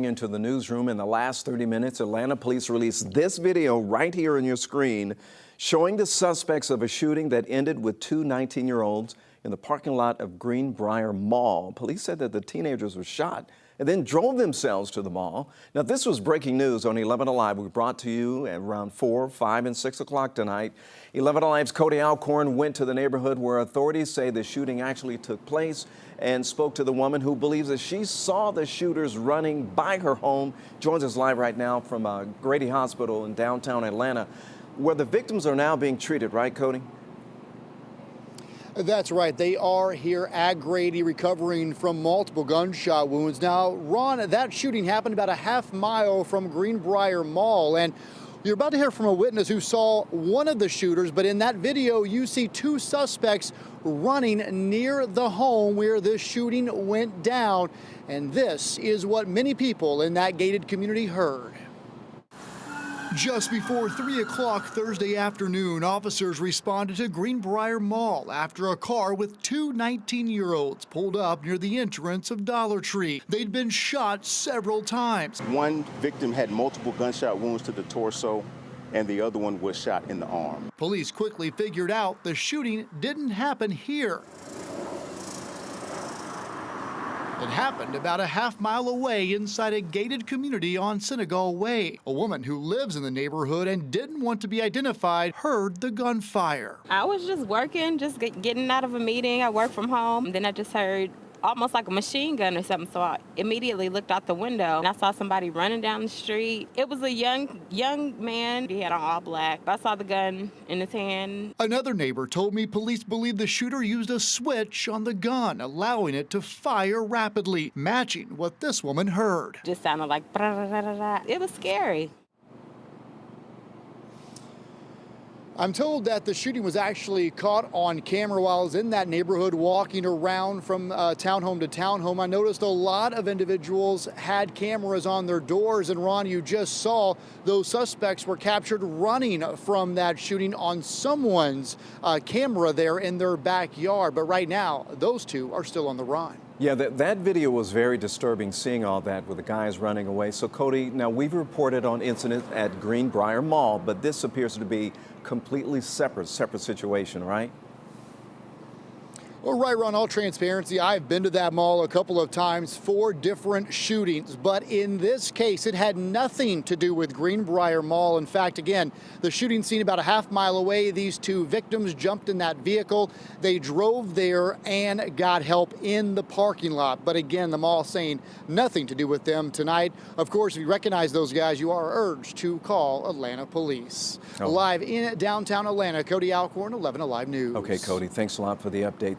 Into the newsroom in the last 30 minutes, Atlanta police released this video right here on your screen showing the suspects of a shooting that ended with two 19-year-olds in the parking lot of Greenbrier Mall. Police said that the teenagers were shot and then drove themselves to the mall. Now, this was breaking news on 11 Alive. We brought to you at around 4, 5, and 6 o'clock tonight. 11 Alive's Cody Alcorn went to the neighborhood where authorities say the shooting actually took place and spoke to the woman who believes that she saw the shooters running by her home. Joins us live right now from Grady Hospital in downtown Atlanta, where the victims are now being treated, right, Cody? That's right. They are here at Grady recovering from multiple gunshot wounds. Now, Ron, that shooting happened about a half mile from Greenbrier Mall, and you're about to hear from a witness who saw one of the shooters, but in that video, you see two suspects running near the home where this shooting went down. And this is what many people in that gated community heard. Just before 3 o'clock Thursday afternoon, officers responded to Greenbrier Mall after a car with two 19-year-olds pulled up near the entrance of Dollar Tree. They'd been shot several times. One victim had multiple gunshot wounds to the torso, and the other one was shot in the arm. Police quickly figured out the shooting didn't happen here. It happened about a half mile away inside a gated community on Senegal Way. A woman who lives in the neighborhood and didn't want to be identified heard the gunfire. I was just working, just getting out of a meeting. I work from home. And then I just heard almost like a machine gun or something. So I immediately looked out the window and I saw somebody running down the street. It was a young man. He had on all black. I saw the gun in his hand. Another neighbor told me police believe the shooter used a switch on the gun, allowing it to fire rapidly, matching what this woman heard. Just sounded like "Bra-da-da-da-da." It was scary. I'm told that the shooting was actually caught on camera while I was in that neighborhood walking around from townhome to townhome. I noticed a lot of individuals had cameras on their doors, and Ron, you just saw those suspects were captured running from that shooting on someone's camera there in their backyard. But right now, those two are still on the run. Yeah, that video was very disturbing, seeing all that with the guys running away. So, Cody, now we've reported on incidents at Greenbrier Mall, but this appears to be completely separate situation, right? Well, right, Ron, all transparency, I've been to that mall a couple of times for different shootings, but in this case, it had nothing to do with Greenbrier Mall. In fact, again, the shooting scene about a half mile away, these two victims jumped in that vehicle. They drove there and got help in the parking lot. But again, the mall saying nothing to do with them tonight. Of course, if you recognize those guys, you are urged to call Atlanta Police. Live in downtown Atlanta, Cody Alcorn, 11 Alive News. Okay, Cody, thanks a lot for the update.